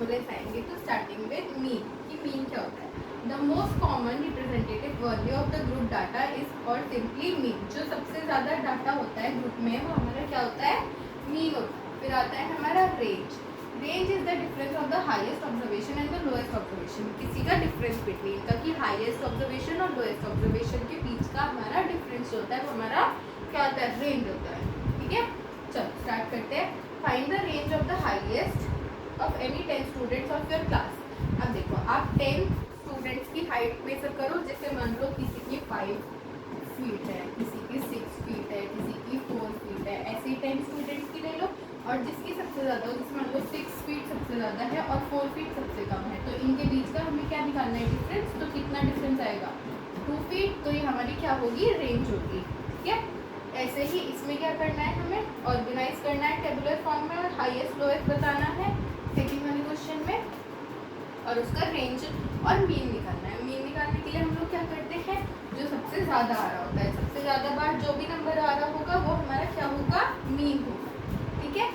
फॉर्मूले आएंगे। तो स्टार्टिंग विद मीन, कि मीन क्या होता है? The most common representative value of the group data is और सिंपली मीन। जो सबसे ज़्यादा डाटा होता है ग्रुप में वो हमारा क्या होता है? मीन होता है। फिर आता है हमारा range. Range is the difference of the highest observation and the lowest observation. किसी का डिफरेंस बिटवीन का, कि हाईएस्ट ऑब्जर्वेशन और लोएस्ट ऑब्जर्वेशन के बीच का हमारा डिफरेंस होता है वो हमारा क्या होता है? रेंज होता है। ठीक है, चलो स्टार्ट करते हैं। Find the range of the highest of any 10 students of your class. अब देखो, आप 10 स्टूडेंट्स की हाइट मेजर करो। जैसे मान लो किसी की 5 फीट है, किसी की 6 फीट है, किसी की 4 फीट है, ऐसे ही 10 स्टूडेंट्स की ले लो। और जिसकी सबसे ज़्यादा हो, जिसमें मान लो 6 फीट सबसे ज़्यादा है और 4 फीट सबसे कम है, तो इनके बीच का हमें क्या निकालना है? डिफरेंस। तो कितना डिफरेंस आएगा? 2 फीट। तो ये हमारी क्या होगी? रेंज होगी। ठीक है, ऐसे ही इसमें क्या करना है? हमें ऑर्गेनाइज करना है टेबुलर फॉर्म में और हाईएस्ट लोएस्ट बताना है सेकेंड वाले क्वेश्चन में, और उसका रेंज और मीन निकालना है। मीन निकालने के लिए हम लोग क्या करते हैं? जो सबसे ज़्यादा आ रहा होता है, सबसे ज़्यादा बार जो भी नंबर आ रहा होगा वो हमारा क्या होगा? मीन होगा। ठीक है,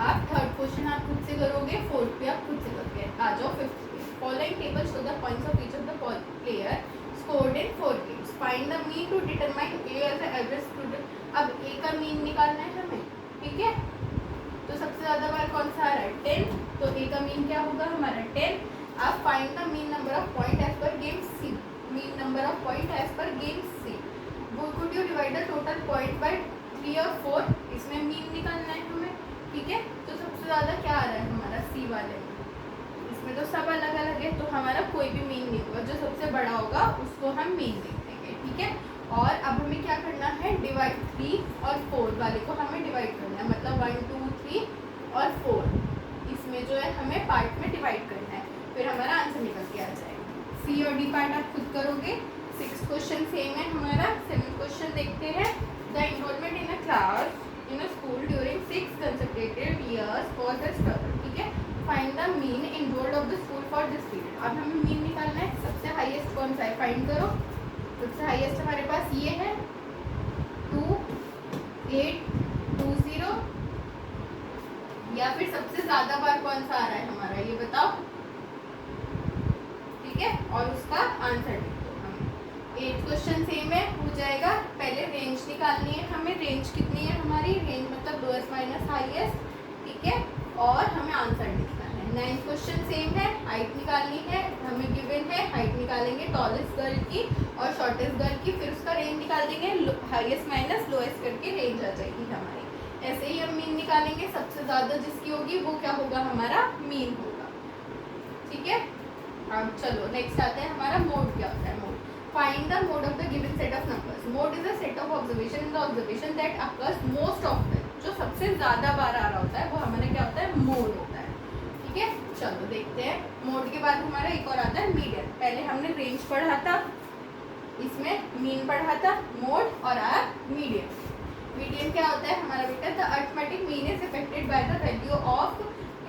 आप थर्ड क्वेश्चन आप खुद से करोगे, फोर्थ पे आप खुद से करोगे। आ जाओ फिफ्थ पे। Following table show the points of each of the player scored in 4 games. Find the mean to determine a as the average student. अब ए का मीन निकालना है हमें। ठीक है, तो सबसे ज़्यादा बार कौन सा आ रहा है? 10। तो ए का मीन क्या होगा हमारा? 10। अब find the mean number of point as per game C. Mean number of point as per game C. वो could you divide the total point by 3 और 4। इसमें मीन निकालना है हमें। ठीक है, तो सबसे ज़्यादा क्या आ रहा है हमारा? सी वाले में। इसमें तो सब अलग अलग है, तो हमारा कोई भी मीन नहीं होगा। जो सबसे बड़ा होगा उसको हम मीन देख देंगे। ठीक है, और अब हमें क्या करना है? डिवाइड 3 और 4 वाले को हमें डिवाइड करना है, मतलब 1 2 3 और 4 इसमें जो है हमें पार्ट में डिवाइड करना है। फिर हमारा आंसर निकल के आ जाएगा। सी और डी पार्ट आप खुद करोगे। 6 क्वेश्चन सेम है हमारा। 7 क्वेश्चन देखते हैं। The involvement in a class in a school during 6 consecutive years for the struggle। ठीक है, find the mean enrolled of the school for this period. अब हमें मीन निकालना है। सबसे हाईएस्ट कौन सा है? फाइंड करो। सबसे हाईएस्ट हमारे पास ये है 2820, या फिर सबसे ज़्यादा बार कौन सा आ रहा है हमारा? ये बताओ। ठीक है, और उसका आंसर लिख दो हमें। 8 क्वेश्चन सेम है, हो जाएगा। पहले रेंज निकालनी है हमें। रेंज कितनी है हमारी? रेंज मतलब लोएस्ट माइनस हाईएस्ट। ठीक है, और हमें आंसर लिखना है। 9 क्वेश्चन सेम है। हाइट निकालनी है हमें, गिवन है। हाइट निकालेंगे टॉलेस्ट गर्ल की और शॉर्टेस्ट गर्ल की, फिर उसका रेंज निकाल देंगे। हाईएस्ट माइनस लोएस्ट करके रेंज आ जाएगी हमारी। ऐसे ही हम मीन निकालेंगे। सबसे ज़्यादा जिसकी होगी वो क्या होगा? हमारा मीन होगा। ठीक है, अब चलो नेक्स्ट आता है हमारा मोड। क्या होता है mode? Find the mode of the given set of numbers. Mode is a set of observation in the observation that occurs most often. जो सबसे ज़्यादा बार आ रहा होता है वो हमारा क्या होता है? मोड होता है। ठीक है, चलो देखते हैं। मोड के बाद हमारा एक और आता है मीडियन। पहले हमने रेंज पढ़ा था, इसमें मीन पढ़ा था, मोड और मीडियन। मीडियन क्या होता है हमारा बेटा? The arithmetic mean is affected by the value of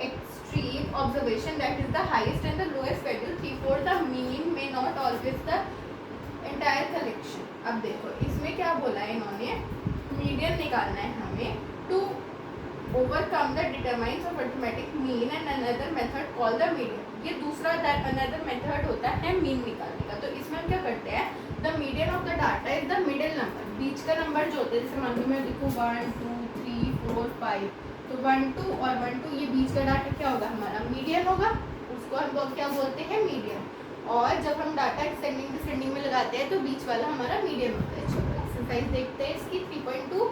extreme observation that is the highest and the lowest value. 3/4 the mean may not always the entire collection. अब देखो इसमें क्या बोला है इन्होंने? मीडियन निकालना है हमें to overcome the determines of arithmetic mean and another method called the median. ये दूसरा अनदर मेथड होता है मीन निकालने का। तो इसमें हम क्या करते हैं? The median of the data is the middle number. बीच का नंबर जो होता है, जैसे मान लो मैं लिखूँ 1 2 3 4 5, तो 1 2 और 1 2 ये बीच का डाटा क्या होगा हमारा? मीडियन होगा। उसको हम लोग क्या बोलते हैं? मीडियन। और जब हम डाटा एक्सटेंडिंग डिसेंडिंग में लगाते हैं तो बीच वाला हमारा मीडियन होता है। चलो एक्सरसाइज देखते हैं इसकी। 3.2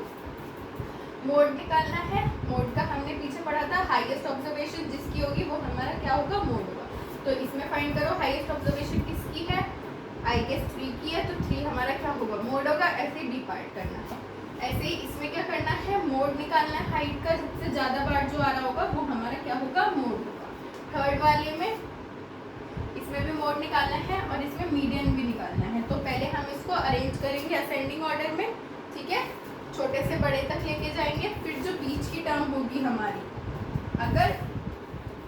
मोड निकालना है। मोड का हमने पीछे पढ़ा था। हाईएस्ट ऑब्जर्वेशन जिसकी होगी वो हमारा क्या होगा? मोड होगा। तो इसमें फाइंड करो हाईएस्ट ऑब्जर्वेशन किसकी है? आई गेस 3 की है, तो 3 हमारा क्या होगा? मोड होगा। ऐसे ही डी पार्ट करना है। ऐसे ही इसमें क्या करना है? मोड निकालना है। हाइट का सबसे ज़्यादा बार जो आ रहा होगा वो हमारा क्या होगा? मोड होगा। थर्ड वाले में इसमें भी मोड निकालना है और इसमें मीडियन भी निकालना है। तो पहले हम इसको अरेंज करेंगे असेंडिंग ऑर्डर में। ठीक है, छोटे से बड़े तक लेके जाएंगे। फिर जो बीच की टर्म होगी हमारी, अगर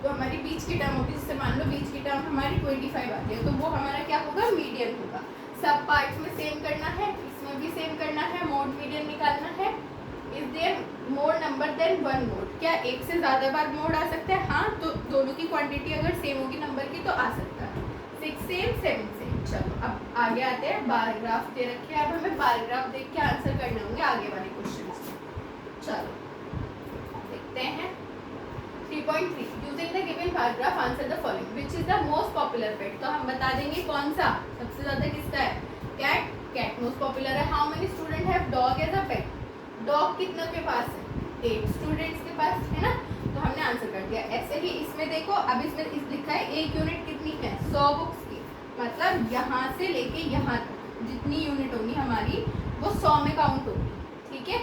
तो हमारी बीच की टर्म होगी, जैसे मान लो बीच की टर्म हमारी 25 आती है, तो वो हमारा क्या होगा? मीडियन होगा। सब पार्ट्स में सेम करना है, इसमें भी सेम करना है। मोड मीडियन निकालना है। Is there more number than one mode, क्या एक से ज़्यादा बार मोड आ सकता है? हाँ, तो दोनों की क्वांटिटी अगर सेम होगी नंबर की तो आ सकता है। 6 सेम 7 सेम। चलो अब आगे आते हैं, बार ग्राफ दे रखे हैं, अब हमें बार ग्राफ देख के आंसर करने होंगे आगे वाले क्वेश्चन। चलो देखते हैं 3.3 using the given bar graph answer the following, which is the most popular pet. तो हम बता देंगे कौन सा सबसे ज़्यादा किसका है? कैट। कैट मोस्ट पॉपुलर है। How many student have dog as a pet? Dog कितनों के पास है? 8 स्टूडेंट्स के पास है ना, तो हमने आंसर कर दिया। ऐसे ही इसमें देखो, अब इसमें इस लिखा है एक यूनिट कितनी है? 100 बुक्स की, मतलब यहाँ से लेके यहाँ तक जितनी यूनिट होगी हमारी वो 100 में काउंट होगी, ठीक है।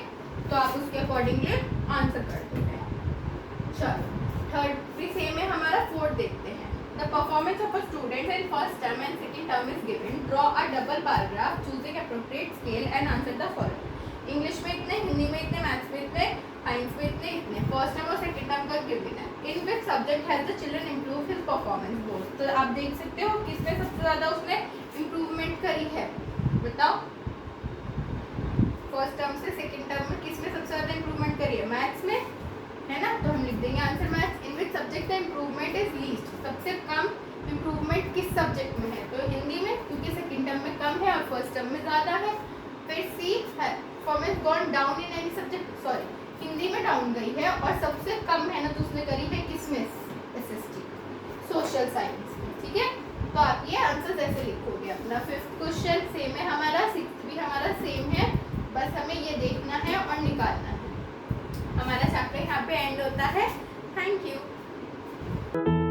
तो आप उसके अकॉर्डिंगली आंसर कर देते हैं। चलो थर्ड भी सेम है हमारा, फोर्थ देखते हैं। The performance of a student in first term and second term is given, draw a double bar graph, choosing appropriate scale and answer the following. English में इतने, हिंदी में इतने, मैथ्स में इतने, साइंस में इतने इतने, फर्स्ट टर्म और सेकंड टर्म का गिवन है। In which subject has the children improve his performance both. तो आप देख सकते हो किसमें सबसे ज़्यादा उसने इम्प्रूवमेंट करी है, बताओ। फर्स्ट टर्म से सेकंड टर्म में किसमें सबसे ज़्यादा इम्प्रूवमेंट करी है? मैथ्स में, है ना, तो हम लिख देंगे answer maths. In which subject the improvement is least, सबसे कम इम्प्रूवमेंट किस सब्जेक्ट में है? तो हिंदी में, क्योंकि सेकंड टर्म में कम है और फर्स्ट टर्म में ज़्यादा है। फिर सी है performance gone down in any subject, sorry Hindi में डाउन गई है और सबसे कम मेहनत उसने करी है किसमें? एसएसटी, सोशल साइंस, ठीक है। तो आप ये आंसर ऐसे लिखोगे अपना। फिफ्थ क्वेश्चन सेम है हमारा, सिक्स्थ भी हमारा सेम है, बस हमें ये देखना है और निकालना है। हमारा चैप्टर यहाँ पे एंड होता है। Thank you.